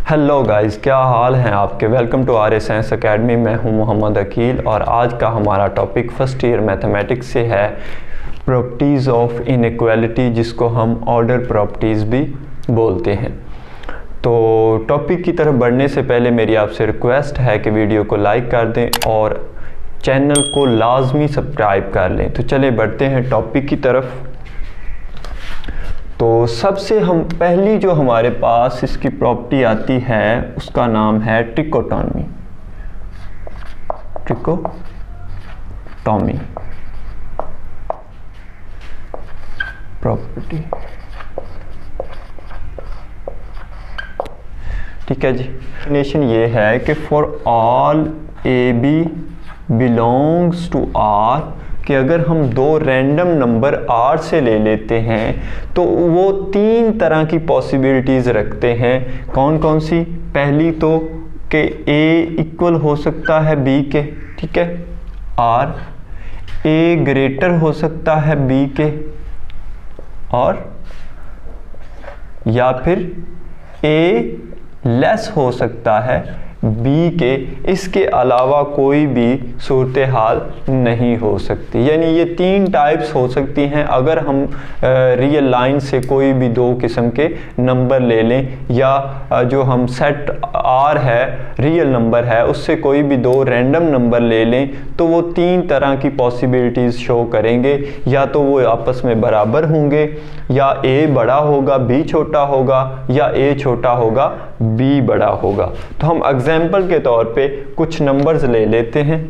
Hello guys, क्या हाल हैं आपके। Welcome to R A science academy. मैं हूं मोहम्मद अकील और आज का हमारा टॉपिक फर्स्ट ईयर मैथमेटिक्स से है प्रॉपर्टीज़ ऑफ इनइक्वालिटी, जिसको हम ऑर्डर प्रॉपर्टीज़ भी बोलते हैं। तो टॉपिक की तरफ बढ़ने से पहले मेरी आपसे रिक्वेस्ट है कि वीडियो को लाइक कर दें और चैनल को लाजमी सब्सक्राइब कर लें। तो चले बढ़ते हैं टॉपिक की तरफ। तो सबसे हम पहली जो हमारे पास इसकी प्रॉपर्टी आती है उसका नाम है ट्रिकोटॉमी। ट्रिकोटॉमी प्रॉपर्टी, ठीक है जी। डेफिनेशन ये है कि for all A B belongs to R, कि अगर हम दो रैंडम नंबर R से ले लेते हैं तो वो तीन तरह की पॉसिबिलिटीज़ रखते हैं। कौन कौन सी? पहली तो कि A इक्वल हो सकता है B के, ठीक है, और A ग्रेटर हो सकता है B के, और या फिर A लेस हो सकता है B के। इसके अलावा कोई भी सूरत हाल नहीं हो सकती। यानी ये तीन टाइप्स हो सकती हैं अगर हम रियल लाइन से कोई भी दो किस्म के नंबर ले लें, या जो हम सेट R है रियल नंबर है उससे कोई भी दो रैंडम नंबर ले लें, तो वो तीन तरह की पॉसिबिलिटीज़ शो करेंगे। या तो वो आपस में बराबर होंगे, या A बड़ा होगा B छोटा होगा, या A छोटा होगा B बड़ा होगा। तो हम एग्जाम्पल के तौर पे कुछ नंबर्स ले लेते हैं।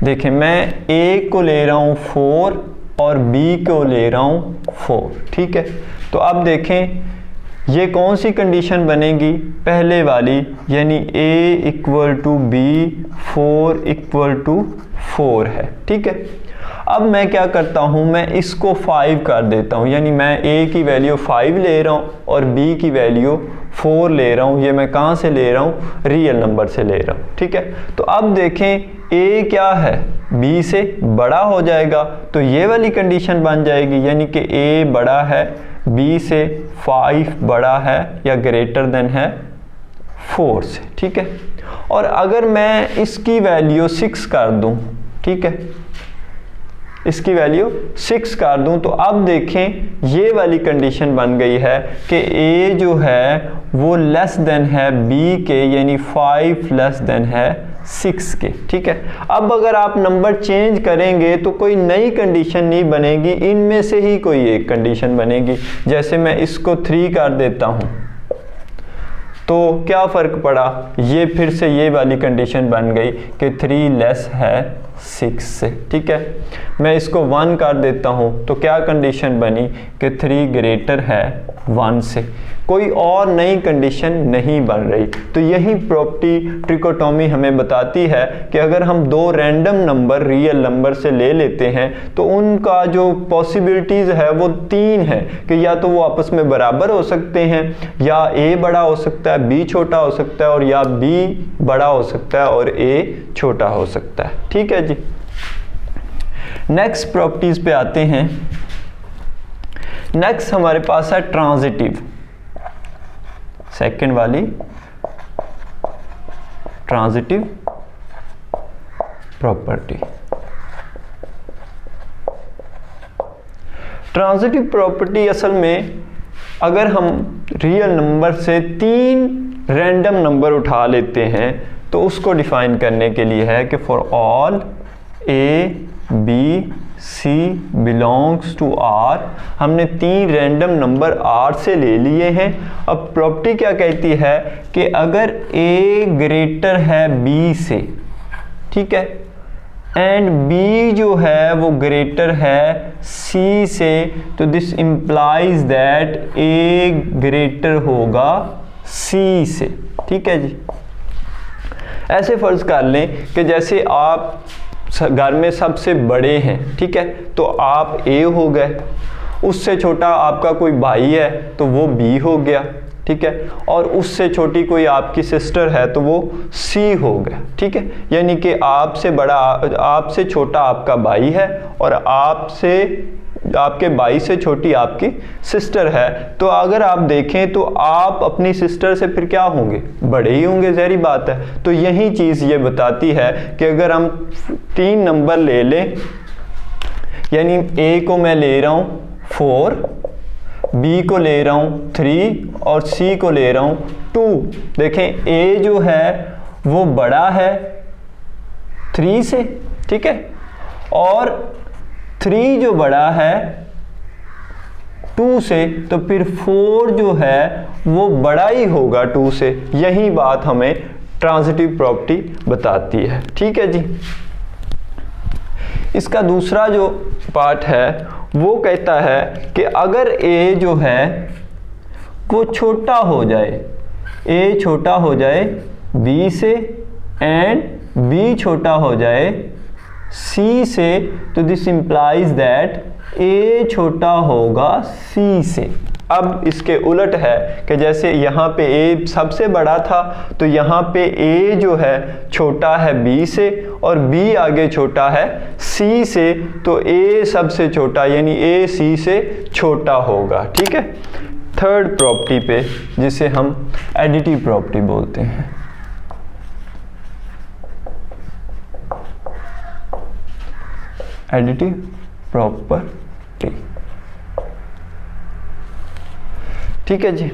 देखें, मैं A को ले रहा हूं 4 और B को ले रहा हूं 4, ठीक है। तो अब देखें ये कौन सी कंडीशन बनेगी? पहले वाली, यानी A equal to B 4 equal to 4 है, ठीक है। अब मैं क्या करता हूँ, मैं इसको 5 कर देता हूँ, यानी मैं A की वैल्यू 5 ले रहा हूँ और B की वैल्यू 4 ले रहा हूँ। ये मैं कहाँ से ले रहा हूँ? रियल नंबर से ले रहा हूँ, ठीक है। तो अब देखें A क्या है? B से बड़ा हो जाएगा, तो ये वाली कंडीशन बन जाएगी, यानी कि A बड़ा है B से, 5 बड़ा है या ग्रेटर देन है 4 से, ठीक है। और अगर मैं इसकी वैल्यू 6 कर दूँ, ठीक है, इसकी वैल्यू 6 कर दूं, तो अब देखें ये वाली कंडीशन बन गई है कि A जो है वो लेस देन है B के, यानी 5 लेस देन है 6 के, ठीक है। अब अगर आप नंबर चेंज करेंगे तो कोई नई कंडीशन नहीं बनेगी, इनमें से ही कोई एक कंडीशन बनेगी। जैसे मैं इसको 3 कर देता हूं, तो क्या फ़र्क पड़ा? ये फिर से ये वाली कंडीशन बन गई कि 3 लेस है 6 से, ठीक है। मैं इसको 1 कर देता हूँ, तो क्या कंडीशन बनी कि 3 ग्रेटर है 1 से। कोई और नई कंडीशन नहीं बन रही। तो यही प्रॉपर्टी ट्रिकोटॉमी हमें बताती है कि अगर हम दो रैंडम नंबर रियल नंबर से ले लेते हैं तो उनका जो पॉसिबिलिटीज़ है वो तीन है, कि या तो वो आपस में बराबर हो सकते हैं, या A बड़ा हो सकता है B छोटा हो सकता है, और या B बड़ा हो सकता है और A छोटा हो सकता है, ठीक है जी। नेक्स्ट प्रॉपर्टीज़ पे आते हैं। नेक्स्ट हमारे पास है ट्रांजिटिव, सेकंड वाली ट्रांजिटिव प्रॉपर्टी। ट्रांजिटिव प्रॉपर्टी असल में अगर हम रियल नंबर से तीन रैंडम नंबर उठा लेते हैं तो उसको डिफाइन करने के लिए है कि for all A B C belongs to R। हमने तीन रैंडम नंबर R से ले लिए हैं। अब प्रॉपर्टी क्या कहती है कि अगर A ग्रेटर है B से, ठीक है, एंड B जो है वो ग्रेटर है C से, तो this implies that A greater होगा C से, ठीक है जी। ऐसे फर्ज कर लें कि जैसे आप घर में सबसे बड़े हैं, ठीक है, तो आप A हो गए, उससे छोटा आपका कोई भाई है तो वो B हो गया, ठीक है, और उससे छोटी कोई आपकी सिस्टर है तो वो C हो गया, ठीक है। यानी कि आपसे बड़ा, आपसे छोटा आपका भाई है और आपसे आपके भाई से छोटी आपकी सिस्टर है, तो अगर आप देखें तो आप अपनी सिस्टर से फिर क्या होंगे, बड़े ही होंगे, ज़ाहिर बात है। तो यही चीज़ ये बताती है कि अगर हम 3 नंबर ले लें, यानी ए को मैं ले रहा हूँ 4, बी को ले रहा हूँ 3 और सी को ले रहा हूँ 2। देखें ए जो है वो बड़ा है 3 से, ठीक है, और 3 जो बड़ा है 2 से, तो फिर 4 जो है वो बड़ा ही होगा 2 से। यही बात हमें ट्रांजिटिव प्रॉपर्टी बताती है, ठीक है जी। इसका दूसरा जो पार्ट है वो कहता है कि अगर a जो है वो छोटा हो जाए, a छोटा हो जाए b से एंड b छोटा हो जाए c से, तो दिस इंप्लाइज दैट a छोटा होगा c से। अब इसके उलट है कि जैसे यहाँ पे a सबसे बड़ा था, तो यहाँ पे a जो है छोटा है b से और b आगे छोटा है c से, तो a सबसे छोटा यानी a c से छोटा होगा, ठीक है। थर्ड प्रॉपर्टी पे, जिसे हम एडिटिव प्रॉपर्टी बोलते हैं। एडिटिव प्रॉपर्टी, ठीक है जी।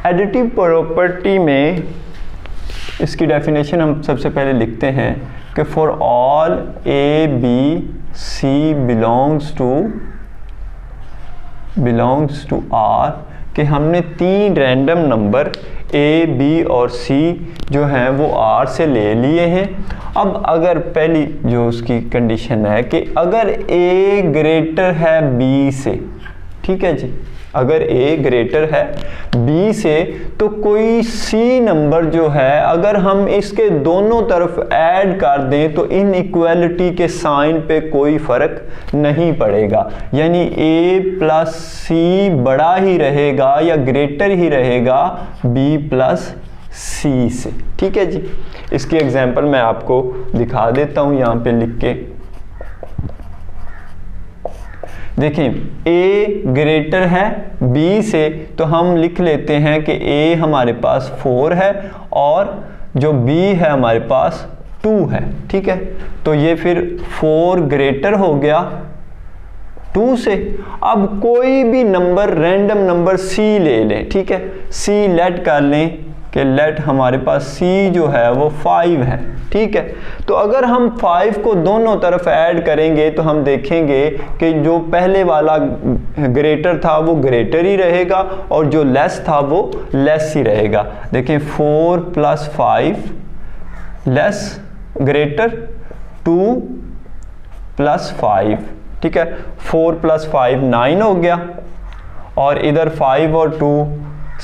एडिटिव प्रॉपर्टी में इसकी डेफिनेशन हम सबसे पहले लिखते हैं कि for all A B C belongs to R, कि हमने 3 रैंडम नंबर ए बी और सी जो हैं वो आर से ले लिए हैं। अब अगर पहली जो उसकी कंडीशन है कि अगर ए ग्रेटर है बी से, ठीक है जी, अगर a ग्रेटर है b से, तो कोई c नंबर जो है अगर हम इसके दोनों तरफ ऐड कर दें तो इन इक्वालिटी के साइन पे कोई फ़र्क नहीं पड़ेगा, यानी a प्लस सी बड़ा ही रहेगा या ग्रेटर ही रहेगा b प्लस सी से, ठीक है जी। इसकी एग्जांपल मैं आपको दिखा देता हूँ यहाँ पे लिख के। देखें a ग्रेटर है b से, तो हम लिख लेते हैं कि a हमारे पास 4 है और जो b है हमारे पास 2 है, ठीक है। तो ये फिर 4 ग्रेटर हो गया 2 से। अब कोई भी नंबर रैंडम नंबर c ले लें, ठीक है, c लेट कर लें कि लेट हमारे पास c जो है वो 5 है, ठीक है। तो अगर हम 5 को दोनों तरफ ऐड करेंगे तो हम देखेंगे कि जो पहले वाला ग्रेटर था वो ग्रेटर ही रहेगा और जो लेस था वो लेस ही रहेगा। देखें 4 प्लस 5 लेस ग्रेटर 2 प्लस 5, ठीक है। 4 प्लस 5 9 हो गया और इधर 5 और 2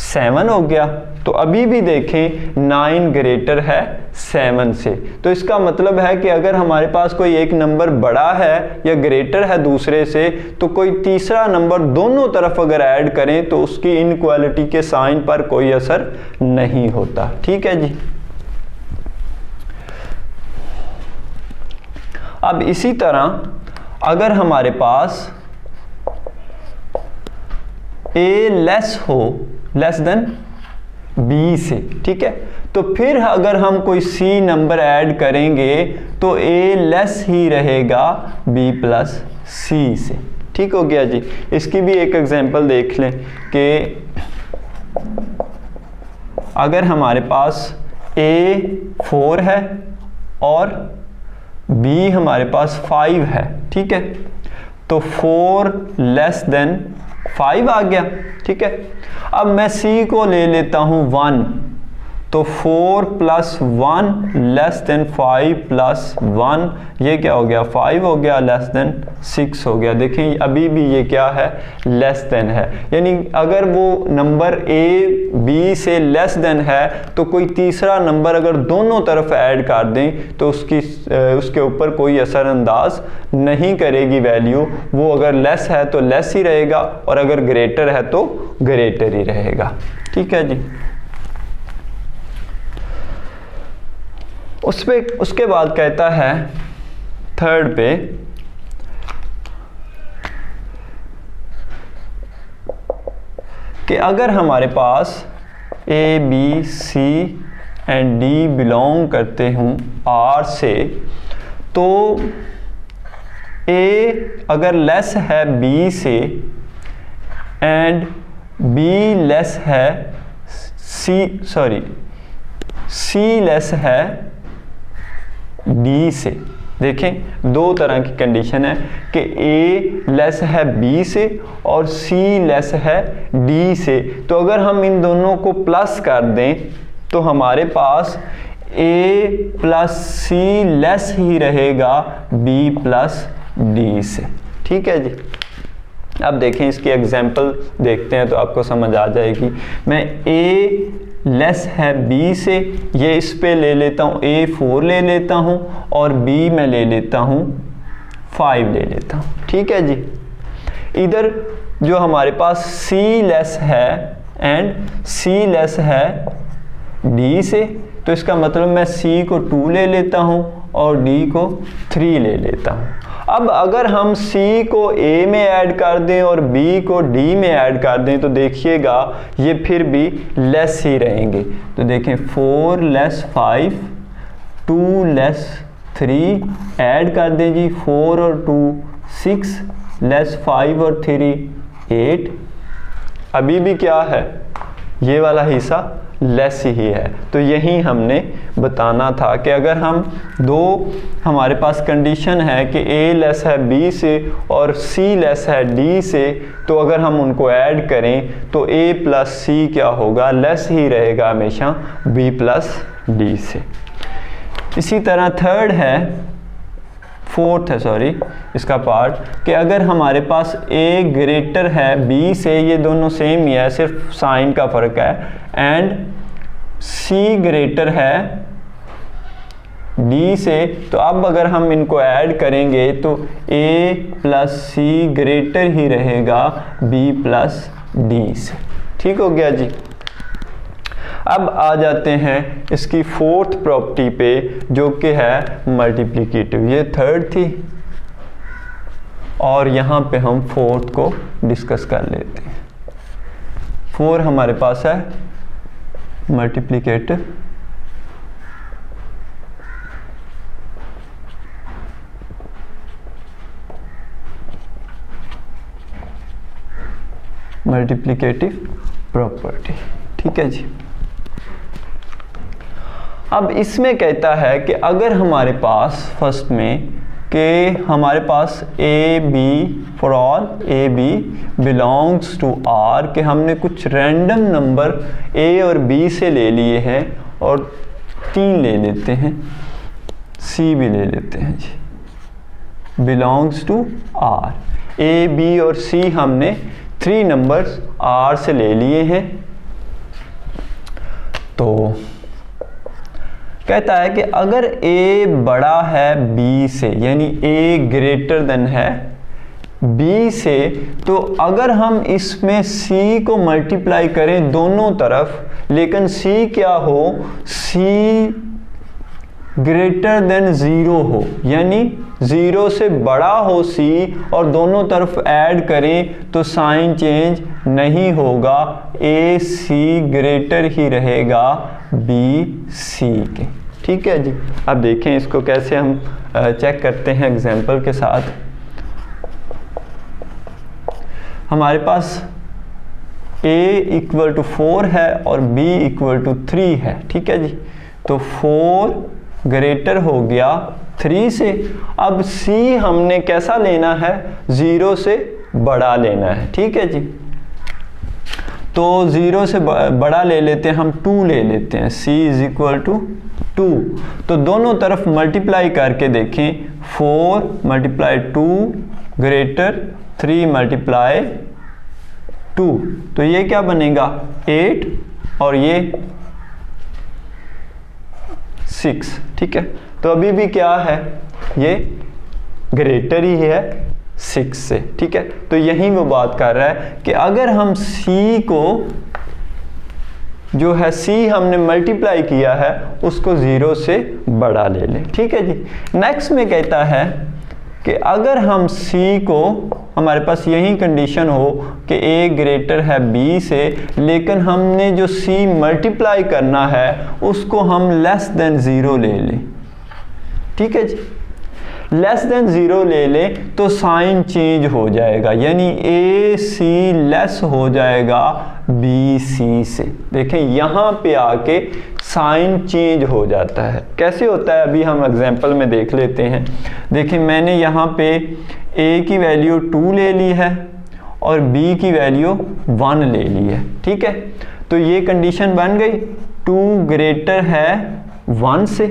7 हो गया। तो अभी भी देखें 9 ग्रेटर है 7 से, तो इसका मतलब है कि अगर हमारे पास कोई एक नंबर बड़ा है या ग्रेटर है दूसरे से, तो कोई तीसरा नंबर दोनों तरफ अगर ऐड करें तो उसकी इनइक्वालिटी के साइन पर कोई असर नहीं होता, ठीक है जी। अब इसी तरह अगर हमारे पास a लेस हो, लेस देन b से, ठीक है, तो फिर अगर हम कोई c नंबर ऐड करेंगे तो a लेस ही रहेगा b प्लस c से, ठीक हो गया जी। इसकी भी एक एग्जांपल देख लें कि अगर हमारे पास a 4 है और b हमारे पास 5 है, ठीक है, तो 4 लेस देन 5 आ गया, ठीक है। अब मैं c को ले लेता हूँ 1, तो 4 प्लस 1 लेस देन 5 प्लस 1, ये क्या हो गया 5 हो गया, लेस देन 6 हो गया। देखें अभी भी ये क्या है, लेस देन है, यानी अगर वो नंबर a b से लेस देन है तो कोई तीसरा नंबर अगर दोनों तरफ ऐड कर दें तो उसके ऊपर कोई असरअंदाज नहीं करेगी वैल्यू। वो अगर लेस है तो लेस ही रहेगा और अगर ग्रेटर है तो ग्रेटर ही रहेगा, ठीक है जी। उसके बाद कहता है थर्ड पे कि अगर हमारे पास A B C and D belong करते हूँ आर से, तो ए अगर लेस है बी से एंड बी लेस है सी लेस है डी से। देखें दो तरह की कंडीशन है कि ए लेस है बी से और सी लेस है डी से। तो अगर हम इन दोनों को प्लस कर दें तो हमारे पास ए प्लस सी लेस ही रहेगा बी प्लस डी से। ठीक है जी। अब देखें इसकी एग्जांपल देखते हैं तो आपको समझ आ जाएगी। मैं ए लेस है बी से, ये इस पे ले लेता हूँ, ए 4 ले लेता हूँ और बी मैं ले लेता हूँ 5 ले लेता हूँ। ठीक है जी। इधर जो हमारे पास सी लेस है एंड सी लेस है डी से, तो इसका मतलब मैं सी को 2 ले लेता हूँ और डी को 3 ले लेता हूँ। अब अगर हम C को A में ऐड कर दें और B को D में ऐड कर दें तो देखिएगा ये फिर भी लेस ही रहेंगे। तो देखें 4 लेस 5, 2 लेस 3 ऐड कर दें जी, 4 और 2 6 लेस 5 और 3 8। अभी भी क्या है, ये वाला हिस्सा लेस ही है। तो यही हमने बताना था कि अगर हम हमारे पास कंडीशन है कि A लेस है B से और C लेस है D से, तो अगर हम उनको ऐड करें तो A प्लस C क्या होगा, लेस ही रहेगा हमेशा B प्लस D से। इसी तरह फोर्थ है इसका पार्ट कि अगर हमारे पास A ग्रेटर है B से, ये दोनों सेम ही है, सिर्फ साइन का फ़र्क है, एंड C ग्रेटर है D से, तो अब अगर हम इनको ऐड करेंगे तो A प्लस C ग्रेटर ही रहेगा B प्लस D से। ठीक हो गया जी। अब आ जाते हैं इसकी फोर्थ प्रॉपर्टी पे जो कि है मल्टीप्लिकेटिव। ये थर्ड थी और यहाँ पे हम फोर्थ को डिस्कस कर लेते हैं। 4 हमारे पास है मल्टीप्लिकेटिव, मल्टीप्लिकेटिव प्रॉपर्टी। ठीक है जी। अब इसमें कहता है कि अगर हमारे पास फर्स्ट में कि हमारे पास A B for all A B belongs to R, कि हमने कुछ रैंडम नंबर ए और बी से ले लिए हैं और 3 ले लेते हैं, सी भी ले लेते हैं जी, belongs to R. A B और सी हमने 3 नंबर्स आर से ले लिए हैं। तो कहता है कि अगर A बड़ा है B से, यानी A ग्रेटर देन है B से, तो अगर हम इसमें C को मल्टीप्लाई करें दोनों तरफ, लेकिन C क्या हो, C ग्रेटर देन 0 हो, यानी 0 से बड़ा हो C और दोनों तरफ ऐड करें तो साइन चेंज नहीं होगा, A C ग्रेटर ही रहेगा B C के। ठीक है जी। अब देखें इसको कैसे हम चेक करते हैं एग्जांपल के साथ। हमारे पास A इक्वल टू 4 है और B इक्वल टू 3 है। ठीक है जी। तो 4 ग्रेटर हो गया 3 से। अब C हमने कैसा लेना है, 0 से बड़ा लेना है। ठीक है जी। तो 0 से बड़ा ले लेते हैं हम, 2 ले लेते हैं, C इज इक्वल टू 2। तो दोनों तरफ मल्टीप्लाई करके देखें, 4 मल्टीप्लाई 2 ग्रेटर 3 मल्टीप्लाई 2, तो ये क्या बनेगा 8 और ये 6। ठीक है। तो अभी भी क्या है, ये ग्रेटर ही है 6 से। ठीक है। तो यही वो बात कर रहा है कि अगर हम C को जो है C हमने मल्टीप्लाई किया है उसको 0 से बड़ा ले लें। ठीक है जी। नेक्स्ट में कहता है कि अगर हम c को, हमारे पास यही कंडीशन हो कि a ग्रेटर है b से, लेकिन हमने जो c मल्टीप्लाई करना है उसको हम लेस देन 0 ले लें, ठीक है जी, लेस देन 0 ले लें तो साइन चेंज हो जाएगा, यानी ए सी लेस हो जाएगा बी सी से। देखें यहाँ पे आके साइन चेंज हो जाता है। कैसे होता है अभी हम एग्जांपल में देख लेते हैं। देखिए मैंने यहाँ पे ए की वैल्यू 2 ले ली है और बी की वैल्यू 1 ले ली है, ठीक है। तो ये कंडीशन बन गई 2 ग्रेटर है 1 से,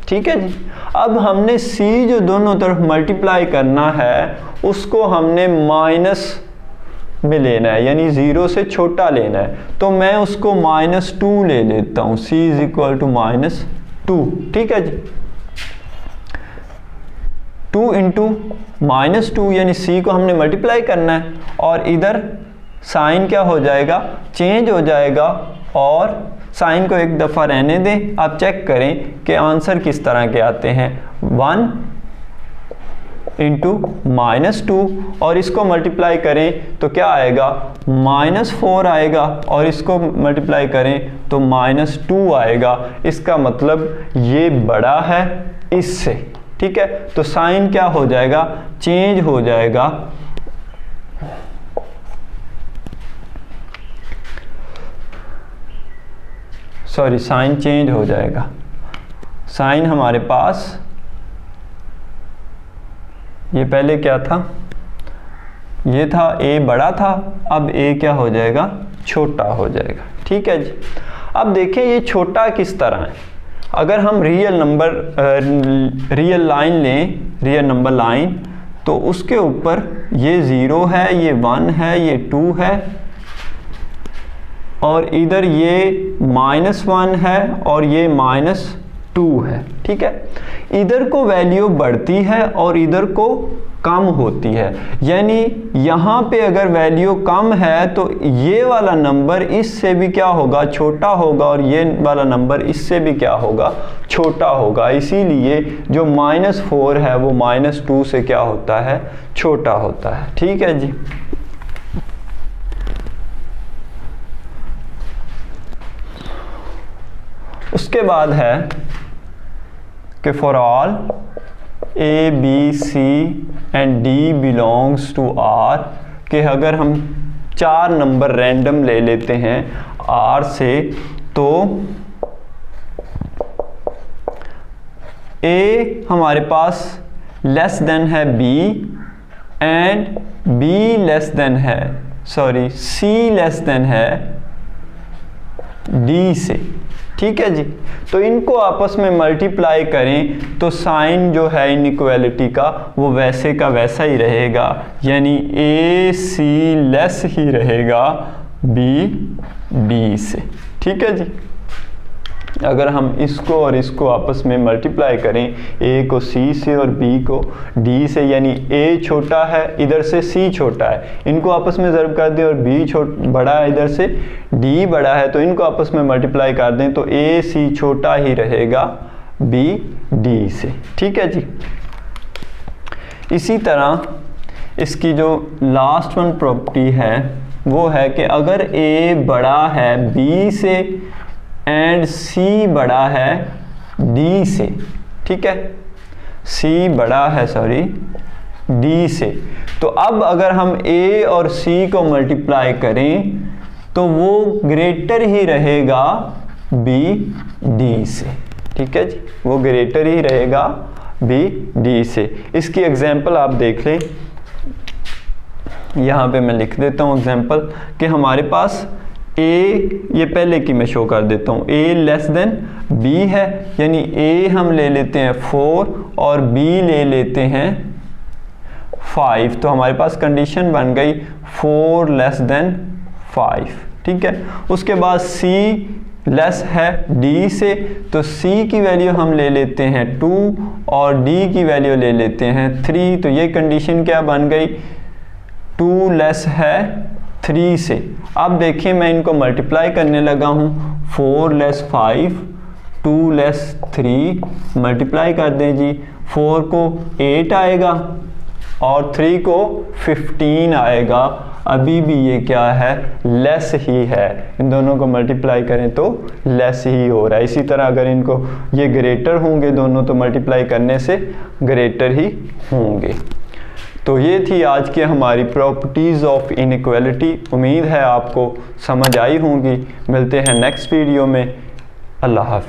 ठीक है जी। अब हमने c जो दोनों तरफ मल्टीप्लाई करना है उसको हमने माइनस में लेना है, यानी 0 से छोटा लेना है, तो मैं उसको -2 ले लेता हूँ, c इज इक्वल टू -2, ठीक है जी। 2 इंटू -2 यानी c को हमने मल्टीप्लाई करना है और इधर साइन क्या हो जाएगा, चेंज हो जाएगा, और साइन को एक दफ़ा रहने दें। आप चेक करें कि आंसर किस तरह के आते हैं। 1 इंटू -2 और इसको मल्टीप्लाई करें तो क्या आएगा, -4 आएगा, और इसको मल्टीप्लाई करें तो -2 आएगा। इसका मतलब ये बड़ा है इससे, ठीक है। तो साइन क्या हो जाएगा, चेंज हो जाएगा, सॉरी साइन चेंज हो जाएगा। साइन हमारे पास ये पहले क्या था, ये था a बड़ा था, अब a क्या हो जाएगा, छोटा हो जाएगा, ठीक है जी। अब देखें ये छोटा किस तरह है। अगर हम रियल लाइन लें, रियल नंबर लाइन, तो उसके ऊपर ये 0 है, ये 1 है, ये 2 है, और इधर ये -1 है और ये -2 है, ठीक है। इधर को वैल्यू बढ़ती है और इधर को कम होती है, यानी यहाँ पे अगर वैल्यू कम है तो ये वाला नंबर इससे भी क्या होगा, छोटा होगा, और ये वाला नंबर इससे भी क्या होगा, छोटा होगा। इसीलिए जो -4 है वो -2 से क्या होता है, छोटा होता है, ठीक है जी। उसके बाद है कि for all A B C and D belongs to R, कि अगर हम 4 नंबर रैंडम ले लेते हैं आर से, तो ए हमारे पास लेस देन है B and B less than है, सॉरी सी लेस देन है डी से, ठीक है जी। तो इनको आपस में मल्टीप्लाई करें तो साइन जो है इनइक्वालिटी का वो वैसे का वैसा ही रहेगा, यानी ए सी लेस ही रहेगा बी डी से, ठीक है जी। अगर हम इसको और इसको आपस में मल्टीप्लाई करें, ए को सी से और बी को डी से, यानी ए छोटा है इधर से सी छोटा है, इनको आपस में ज़र्ब कर दें, और बी बड़ा है इधर से डी बड़ा है, तो इनको आपस में मल्टीप्लाई कर दें तो ए सी छोटा ही रहेगा बी डी से, ठीक है जी। इसी तरह इसकी जो लास्ट वन प्रॉपर्टी है वो है कि अगर ए बड़ा है बी से एंड सी बड़ा है डी से, ठीक है, सी बड़ा है सॉरी डी से, तो अब अगर हम ए और सी को मल्टीप्लाई करें तो वो ग्रेटर ही रहेगा बी डी से, ठीक है जी, वो ग्रेटर ही रहेगा बी डी से। इसकी एग्जांपल आप देख लें, यहाँ पे मैं लिख देता हूँ एग्जांपल कि हमारे पास ए, ये पहले की मैं शो कर देता हूँ, ए लेस देन बी है, यानी ए हम ले लेते हैं 4 और बी ले लेते हैं 5, तो हमारे पास कंडीशन बन गई 4 लेस देन 5, ठीक है। उसके बाद सी लेस है डी से, तो सी की वैल्यू हम ले लेते हैं 2 और डी की वैल्यू ले लेते हैं 3, तो ये कंडीशन क्या बन गई, 2 लेस है 3 से। अब देखिए मैं इनको मल्टीप्लाई करने लगा हूँ, 4 लेस 5, 2 लेस 3, मल्टीप्लाई कर दें जी, 4 को 8 आएगा और 3 को 15 आएगा, अभी भी ये क्या है, लेस ही है। इन दोनों को मल्टीप्लाई करें तो लेस ही हो रहा है। इसी तरह अगर इनको ये ग्रेटर होंगे दोनों तो मल्टीप्लाई करने से ग्रेटर ही होंगे। तो ये थी आज की हमारी प्रॉपर्टीज़ ऑफ इनइक्वालिटी। उम्मीद है आपको समझ आई होंगी। मिलते हैं नेक्स्ट वीडियो में। अल्लाह हाफ़िज़।